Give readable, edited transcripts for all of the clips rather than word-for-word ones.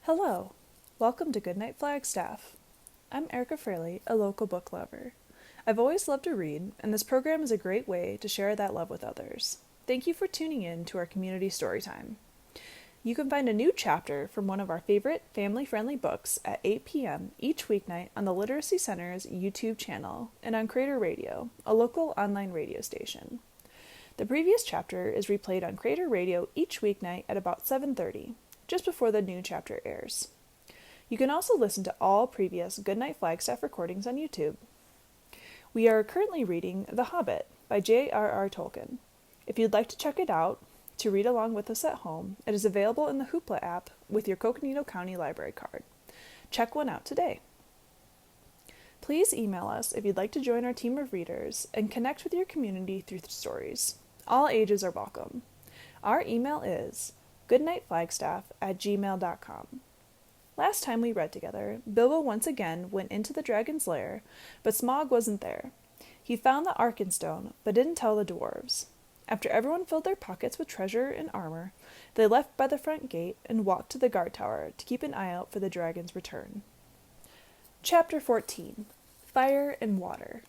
Hello, welcome to Goodnight Flagstaff. I'm Erica Fraley, a local book lover. I've always loved to read, and this program is a great way to share that love with others. Thank you for tuning in to our community storytime. You can find a new chapter from one of our favorite family-friendly books at 8 p.m. each weeknight on the Literacy Center's YouTube channel and on Creator Radio, a local online radio station. The previous chapter is replayed on Creator Radio each weeknight at about 7:30. Just before the new chapter airs. You can also listen to all previous Goodnight Flagstaff recordings on YouTube. We are currently reading The Hobbit by J.R.R. Tolkien. If you'd like to check it out, to read along with us at home, it is available in the Hoopla app with your Coconino County Library card. Check one out today. Please email us if you'd like to join our team of readers and connect with your community through stories. All ages are welcome. Our email is GoodnightFlagstaff@gmail.com. Last time we read together, Bilbo once again went into the dragon's lair, but Smaug wasn't there. He found the Arkenstone, but didn't tell the dwarves. After everyone filled their pockets with treasure and armor, they left by the front gate and walked to the guard tower to keep an eye out for the dragon's return. Chapter 14. Fire and Water.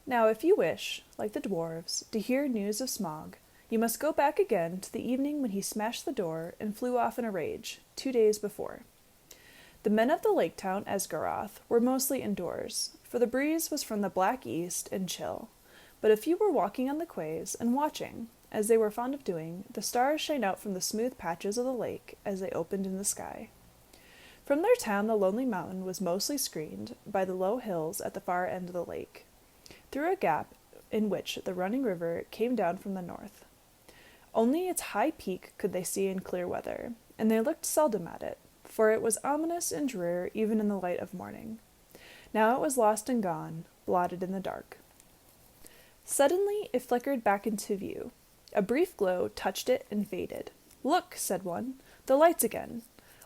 Now if you wish, like the dwarves, to hear news of Smaug, you must go back again to the evening when he smashed the door and flew off in a rage, 2 days before. The men of the lake town Esgaroth were mostly indoors, for the breeze was from the black east and chill, but a few were walking on the quays and watching, as they were fond of doing, the stars shine out from the smooth patches of the lake as they opened in the sky. From their town the lonely mountain was mostly screened by the low hills at the far end of the lake, through a gap in which the running river came down from the north. Only its high peak could they see in clear weather, and they looked seldom at it, for it was ominous and drear even in the light of morning. Now it was lost and gone, blotted in the dark. Suddenly it flickered back into view. A brief glow touched it and faded. "Look," said one, "the lights again.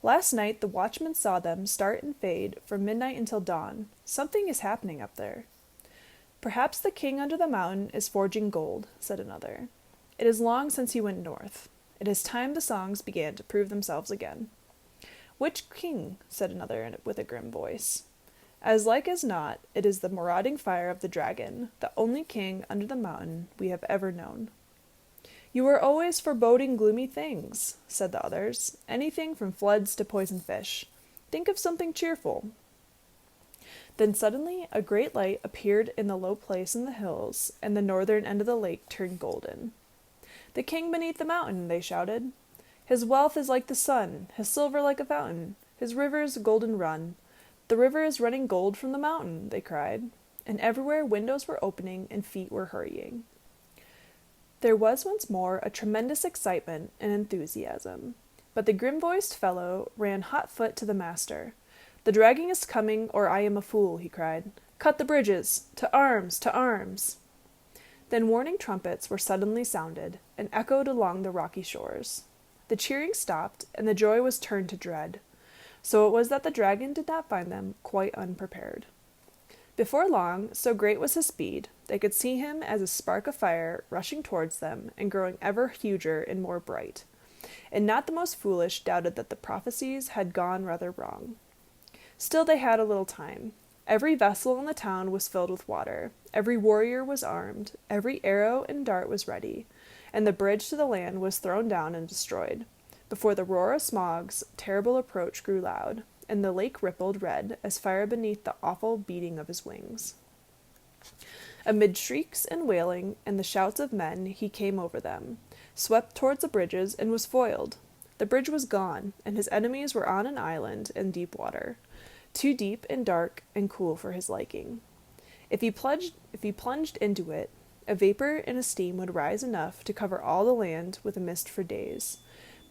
Last night the watchman saw them start and fade from midnight until dawn. Something is happening up there." "Perhaps the king under the mountain is forging gold," said another. "It is long since he went north. It is time the songs began to prove themselves again." "Which king?" said another with a grim voice. "As like as not, it is the marauding fire of the dragon, the only king under the mountain we have ever known." "You are always foreboding gloomy things," said the others. "Anything from floods to poisoned fish. Think of something cheerful." Then suddenly a great light appeared in the low place in the hills, and the northern end of the lake turned golden. "The king beneath the mountain," they shouted. "His wealth is like the sun, his silver like a fountain, his rivers golden run. The river is running gold from the mountain," they cried, and everywhere windows were opening and feet were hurrying. There was once more a tremendous excitement and enthusiasm, but the grim-voiced fellow ran hot-foot to the master. "The dragon is coming, or I am a fool," he cried. "Cut the bridges! To arms! To arms!" Then warning trumpets were suddenly sounded, and echoed along the rocky shores. The cheering stopped, and the joy was turned to dread. So it was that the dragon did not find them quite unprepared. Before long, so great was his speed, they could see him as a spark of fire rushing towards them and growing ever huger and more bright. And not the most foolish doubted that the prophecies had gone rather wrong. Still they had a little time. Every vessel in the town was filled with water, every warrior was armed, every arrow and dart was ready, and the bridge to the land was thrown down and destroyed, before the roar of Smaug's terrible approach grew loud, and the lake rippled red as fire beneath the awful beating of his wings. Amid shrieks and wailing and the shouts of men he came over them, swept towards the bridges, and was foiled. The bridge was gone, and his enemies were on an island in deep water, too deep and dark and cool for his liking. If he plunged into it, a vapor and a steam would rise enough to cover all the land with a mist for days.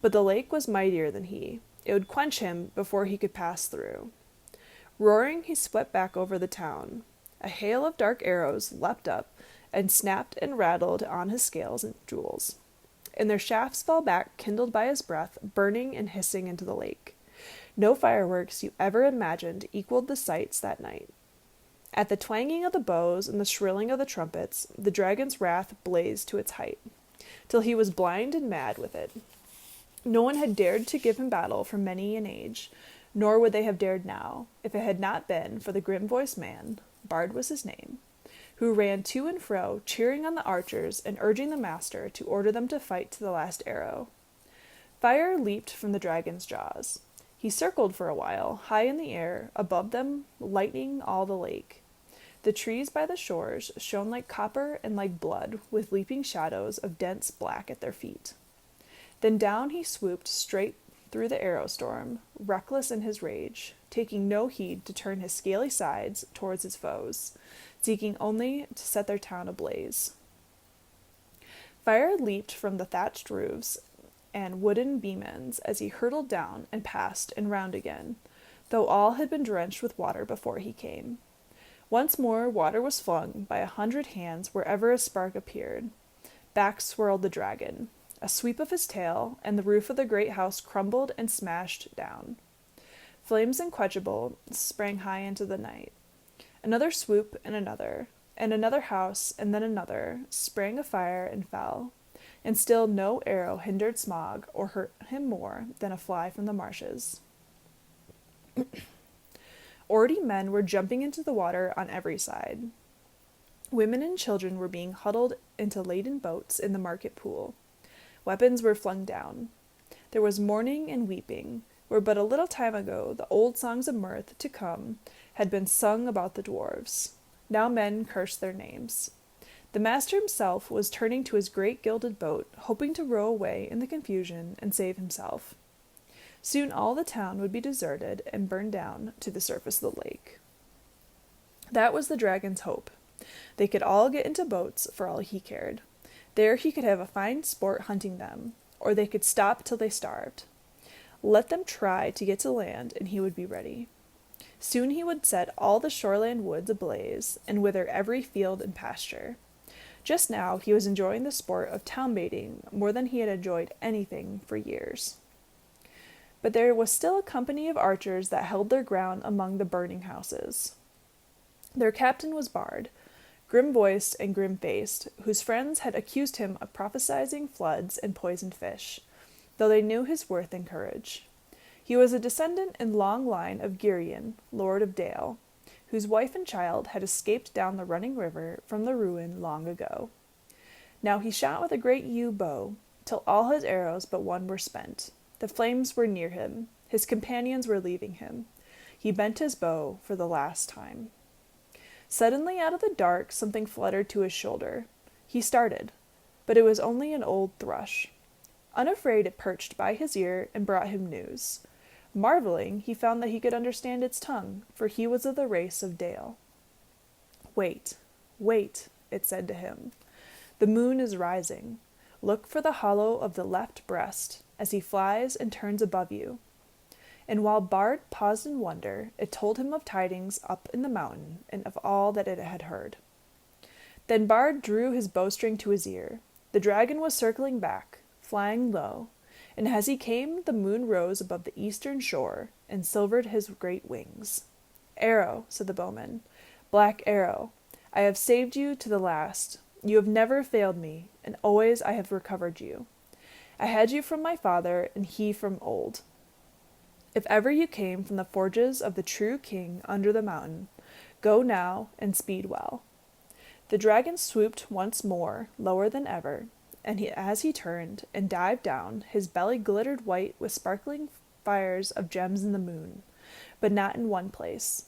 But the lake was mightier than he. It would quench him before he could pass through. Roaring, he swept back over the town. A hail of dark arrows leapt up and snapped and rattled on his scales and jewels, and their shafts fell back, kindled by his breath, burning and hissing into the lake. No fireworks you ever imagined equaled the sights that night. At the twanging of the bows and the shrilling of the trumpets, the dragon's wrath blazed to its height, till he was blind and mad with it. No one had dared to give him battle for many an age, nor would they have dared now, if it had not been for the grim-voiced man, Bard was his name, who ran to and fro, cheering on the archers and urging the master to order them to fight to the last arrow. Fire leaped from the dragon's jaws. He circled for a while, high in the air, above them, lightening all the lake. The trees by the shores shone like copper and like blood, with leaping shadows of dense black at their feet. Then down he swooped straight through the arrow storm, reckless in his rage, taking no heed to turn his scaly sides towards his foes, seeking only to set their town ablaze. Fire leaped from the thatched roofs and wooden beam ends as he hurtled down and past and round again, though all had been drenched with water before he came. Once more water was flung by 100 hands wherever a spark appeared. Back swirled the dragon. A sweep of his tail, and the roof of the great house crumbled and smashed down. Flames unquenchable sprang high into the night. Another swoop, and another house, and then another, sprang afire and fell. And still no arrow hindered Smog or hurt him more than a fly from the marshes. Already men were jumping into the water on every side. Women and children were being huddled into laden boats in the market pool. Weapons were flung down. There was mourning and weeping, where but a little time ago the old songs of mirth to come had been sung about the dwarves. Now men cursed their names. The master himself was turning to his great gilded boat, hoping to row away in the confusion and save himself. Soon all the town would be deserted and burned down to the surface of the lake. That was the dragon's hope. They could all get into boats for all he cared. There he could have a fine sport hunting them, or they could stop till they starved. Let them try to get to land, and he would be ready. Soon he would set all the shoreland woods ablaze, and wither every field and pasture. Just now he was enjoying the sport of town baiting more than he had enjoyed anything for years. But there was still a company of archers that held their ground among the burning houses. Their captain was Bard, grim-voiced and grim-faced, whose friends had accused him of prophesizing floods and poisoned fish, though they knew his worth and courage. He was a descendant in long line of Girion, lord of Dale, whose wife and child had escaped down the running river from the ruin long ago. Now he shot with a great yew bow, till all his arrows but one were spent. The flames were near him, his companions were leaving him. He bent his bow for the last time. Suddenly out of the dark something fluttered to his shoulder. He started, but it was only an old thrush. Unafraid it perched by his ear and brought him news. Marveling, he found that he could understand its tongue, for he was of the race of Dale. "Wait, wait," it said to him. "The moon is rising. Look for the hollow of the left breast, as he flies and turns above you." And while Bard paused in wonder, it told him of tidings up in the mountain, and of all that it had heard. Then Bard drew his bowstring to his ear. The dragon was circling back, flying low, and as he came the moon rose above the eastern shore, and silvered his great wings. "Arrow," said the bowman, "Black Arrow, I have saved you to the last. You have never failed me, and always I have recovered you. I had you from my father, and he from old. If ever you came from the forges of the true king under the mountain, go now and speed well." The dragon swooped once more, lower than ever, and as he turned and dived down, his belly glittered white with sparkling fires of gems in the moon, but not in one place.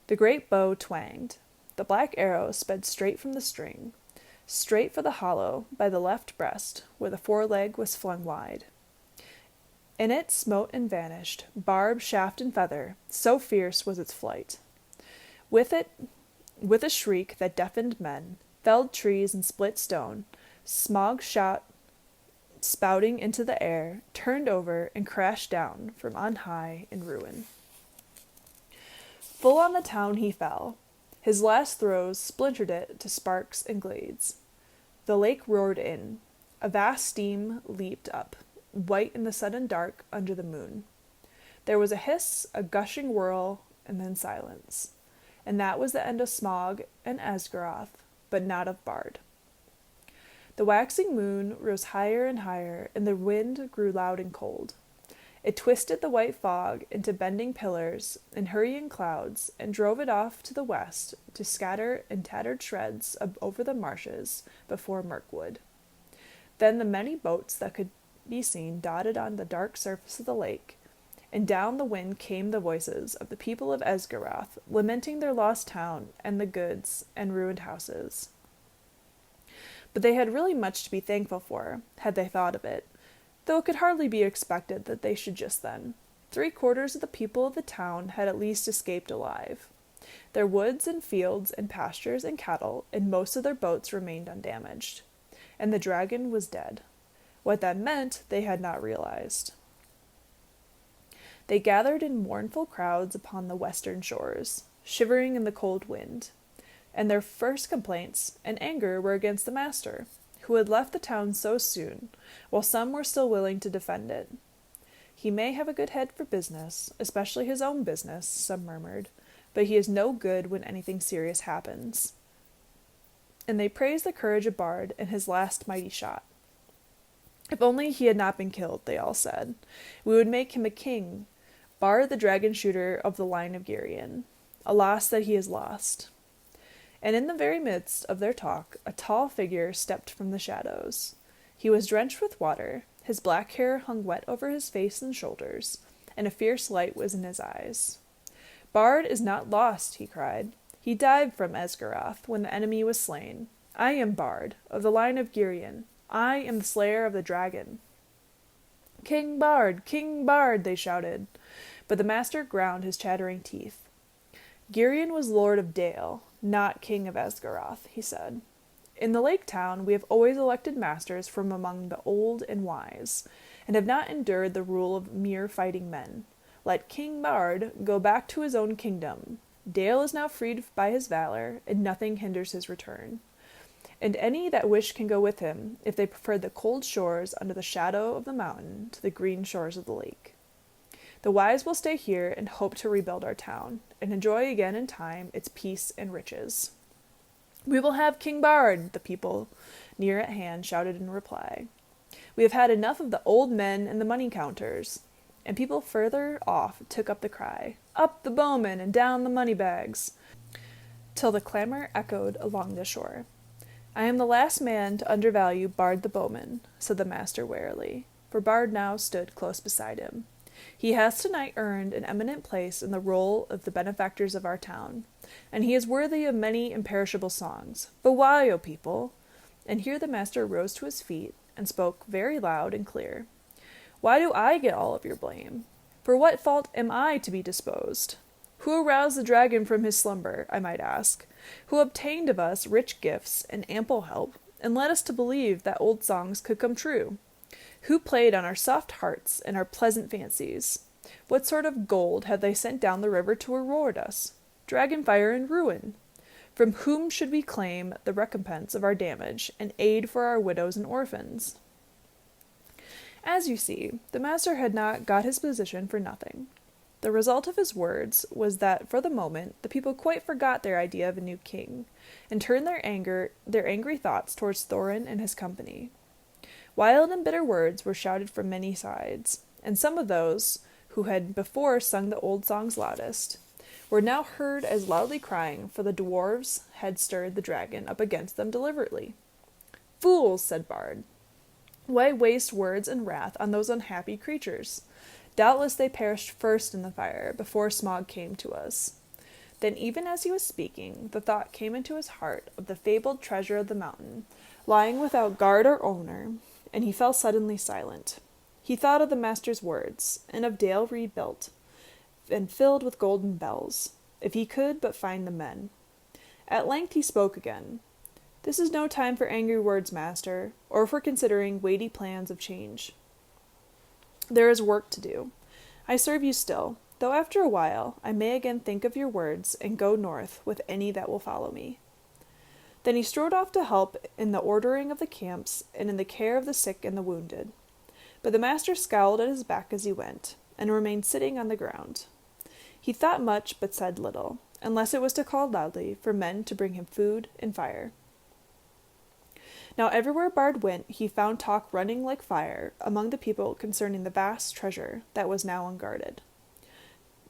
The great bow twanged. The black arrow sped straight from the string, straight for the hollow by the left breast, where the foreleg was flung wide. In it smote and vanished, barb, shaft, and feather, so fierce was its flight. With a shriek that deafened men, felled trees, and split stone, Smog shot spouting into the air, turned over, and crashed down from on high in ruin. Full on the town he fell. His last throws splintered it to sparks and glades. The lake roared in. A vast steam leaped up, white in the sudden dark under the moon. There was a hiss, a gushing whirl, and then silence. And that was the end of Smog and Asgaroth, but not of Bard. The waxing moon rose higher and higher, and the wind grew loud and cold. It twisted the white fog into bending pillars and hurrying clouds, and drove it off to the west to scatter in tattered shreds over the marshes before Mirkwood. Then the many boats that could be seen dotted on the dark surface of the lake, and down the wind came the voices of the people of Esgaroth, lamenting their lost town and the goods and ruined houses. But they had really much to be thankful for, had they thought of it, though it could hardly be expected that they should just then. 3/4 of the people of the town had at least escaped alive. Their woods and fields and pastures and cattle and most of their boats remained undamaged, and the dragon was dead. What that meant they had not realized. They gathered in mournful crowds upon the western shores, shivering in the cold wind, and their first complaints and anger were against the master, who had left the town so soon, while some were still willing to defend it. He may have a good head for business, especially his own business, some murmured, but he is no good when anything serious happens. And they praised the courage of Bard and his last mighty shot. If only he had not been killed, they all said, we would make him a king, Bard the dragon shooter of the line of Girion. Alas that he is lost. And in the very midst of their talk, a tall figure stepped from the shadows. He was drenched with water, his black hair hung wet over his face and shoulders, and a fierce light was in his eyes. Bard is not lost, he cried. He died from Esgaroth when the enemy was slain. I am Bard, of the line of Girion. I am the slayer of the dragon. King Bard, they shouted, but the master ground his chattering teeth. Girion was lord of Dale, not king of Esgaroth, he said. In the lake town we have always elected masters from among the old and wise, and have not endured the rule of mere fighting men. Let King Bard go back to his own kingdom. Dale is now freed by his valor, and nothing hinders his return. And any that wish can go with him, if they prefer the cold shores under the shadow of the mountain to the green shores of the lake. The wise will stay here and hope to rebuild our town, and enjoy again in time its peace and riches. We will have King Bard, the people near at hand shouted in reply. We have had enough of the old men and the money counters. And people further off took up the cry, up the bowmen and down the money bags, till the clamor echoed along the shore. I am the last man to undervalue Bard the bowman, said the master warily, for Bard now stood close beside him. He has tonight earned an eminent place in the roll of the benefactors of our town, and he is worthy of many imperishable songs. But why, O people? And here the master rose to his feet and spoke very loud and clear. Why do I get all of your blame? For what fault am I to be disposed? Who aroused the dragon from his slumber, I might ask? Who obtained of us rich gifts and ample help, and led us to believe that old songs could come true? Who played on our soft hearts and our pleasant fancies? What sort of gold have they sent down the river to reward us? Dragon fire and ruin. From whom should we claim the recompense of our damage, and aid for our widows and orphans? As you see, the master had not got his position for nothing. The result of his words was that for the moment the people quite forgot their idea of a new king, and turned their angry thoughts towards Thorin and his company. Wild and bitter words were shouted from many sides, and some of those who had before sung the old songs loudest were now heard as loudly crying, for the dwarves had stirred the dragon up against them deliberately. Fools, said Bard. Why waste words and wrath on those unhappy creatures? Doubtless they perished first in the fire, before Smaug came to us. Then, even as he was speaking, the thought came into his heart of the fabled treasure of the mountain, lying without guard or owner, and he fell suddenly silent. He thought of the master's words, and of Dale rebuilt, and filled with golden bells, if he could but find the men. At length he spoke again. This is no time for angry words, master, or for considering weighty plans of change. There is work to do. I serve you still, though after a while I may again think of your words and go north with any that will follow me. Then he strode off to help in the ordering of the camps and in the care of the sick and the wounded. But the master scowled at his back as he went, and remained sitting on the ground. He thought much but said little, unless it was to call loudly for men to bring him food and fire. Now everywhere Bard went, he found talk running like fire among the people concerning the vast treasure that was now unguarded.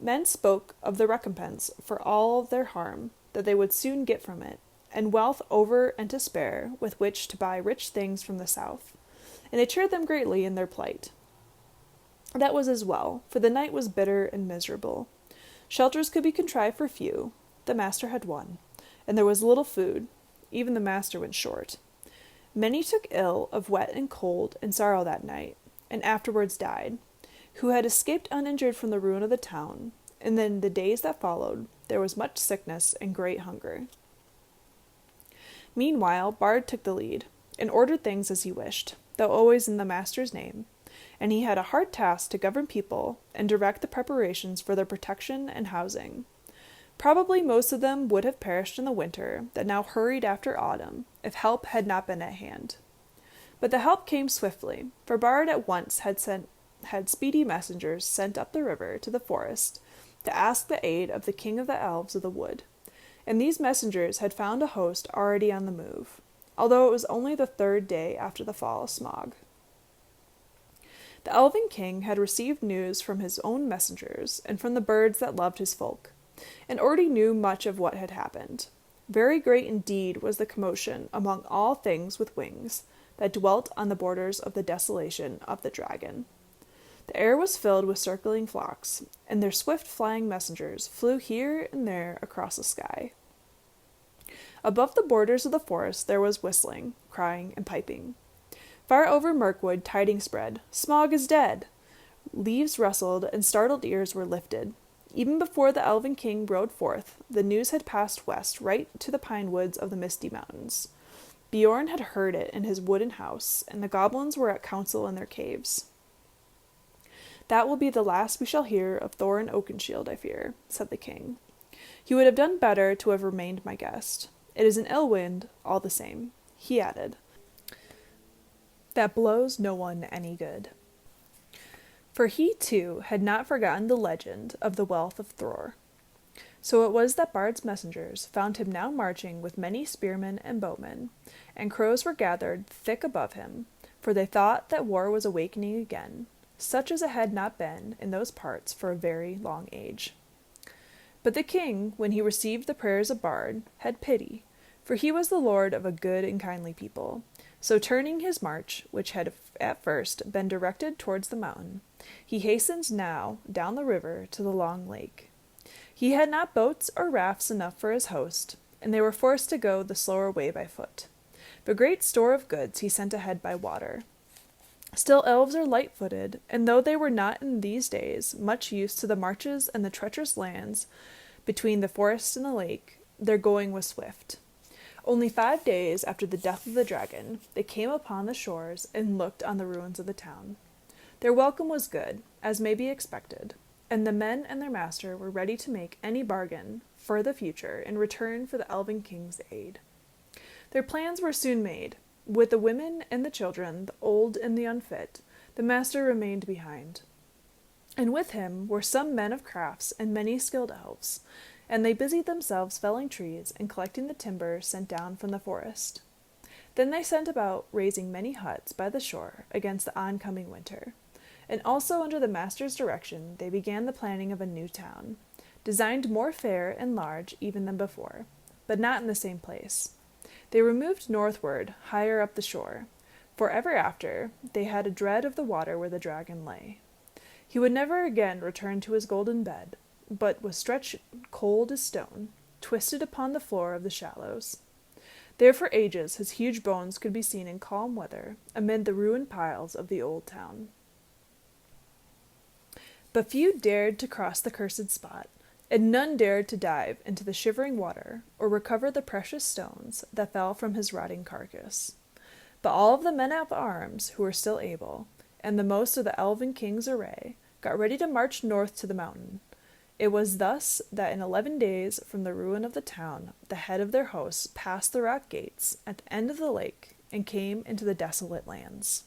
Men spoke of the recompense for all their harm that they would soon get from it, and wealth over and to spare with which to buy rich things from the south, and it cheered them greatly in their plight. That was as well, for the night was bitter and miserable. Shelters could be contrived for few, the master had one, and there was little food, even the master went short. Many took ill of wet and cold and sorrow that night, and afterwards died, who had escaped uninjured from the ruin of the town, and in the days that followed there was much sickness and great hunger. Meanwhile Bard took the lead, and ordered things as he wished, though always in the master's name, and he had a hard task to govern people and direct the preparations for their protection and housing. Probably most of them would have perished in the winter that now hurried after autumn, if help had not been at hand. But the help came swiftly, for Bard at once had speedy messengers sent up the river to the forest to ask the aid of the king of the elves of the wood, and these messengers had found a host already on the move, although it was only the 3rd day after the fall of Smaug. The elven king had received news from his own messengers and from the birds that loved his folk, and already knew much of what had happened. Very great indeed was the commotion among all things with wings that dwelt on the borders of the desolation of the dragon. The air was filled with circling flocks, and their swift flying messengers flew here and there across the sky. Above the borders of the forest there was whistling, crying, and piping. Far over Mirkwood tidings spread, "Smaug is dead!" Leaves rustled, and startled ears were lifted. Even before the elven king rode forth, the news had passed west right to the pine woods of the Misty Mountains. Beorn had heard it in his wooden house, and the goblins were at council in their caves. "That will be the last we shall hear of Thorin Oakenshield, I fear," said the king. "He would have done better to have remained my guest. It is an ill wind, all the same," he added, "that blows no one any good." For he, too, had not forgotten the legend of the wealth of Thror. So it was that Bard's messengers found him now marching with many spearmen and bowmen, and crows were gathered thick above him, for they thought that war was awakening again, such as it had not been in those parts for a very long age. But the king, when he received the prayers of Bard, had pity, for he was the lord of a good and kindly people. So turning his march, which had at first been directed towards the mountain, he hastened now down the river to the long lake. He had not boats or rafts enough for his host, and they were forced to go the slower way by foot. But great store of goods he sent ahead by water. Still elves are light-footed, and though they were not in these days much used to the marches and the treacherous lands between the forest and the lake, their going was swift. Only 5 days after the death of the dragon, they came upon the shores and looked on the ruins of the town. Their welcome was good, as may be expected, and the men and their master were ready to make any bargain for the future in return for the elven king's aid. Their plans were soon made. With the women and the children, the old and the unfit, the master remained behind. And with him were some men of crafts and many skilled elves, and they busied themselves felling trees and collecting the timber sent down from the forest. Then they set about raising many huts by the shore against the oncoming winter, and also under the master's direction they began the planning of a new town, designed more fair and large even than before, but not in the same place. They removed northward, higher up the shore, for ever after they had a dread of the water where the dragon lay. He would never again return to his golden bed, but was stretched cold as stone, twisted upon the floor of the shallows. There for ages his huge bones could be seen in calm weather amid the ruined piles of the old town. But few dared to cross the cursed spot, and none dared to dive into the shivering water or recover the precious stones that fell from his rotting carcass. But all of the men of arms who were still able, and the most of the elven king's array, got ready to march north to the mountain. It was thus that in 11 days from the ruin of the town, the head of their hosts passed the rock gates at the end of the lake and came into the desolate lands.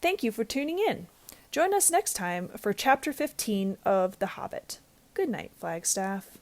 Thank you for tuning in. Join us next time for Chapter 15 of The Hobbit. Good night, Flagstaff.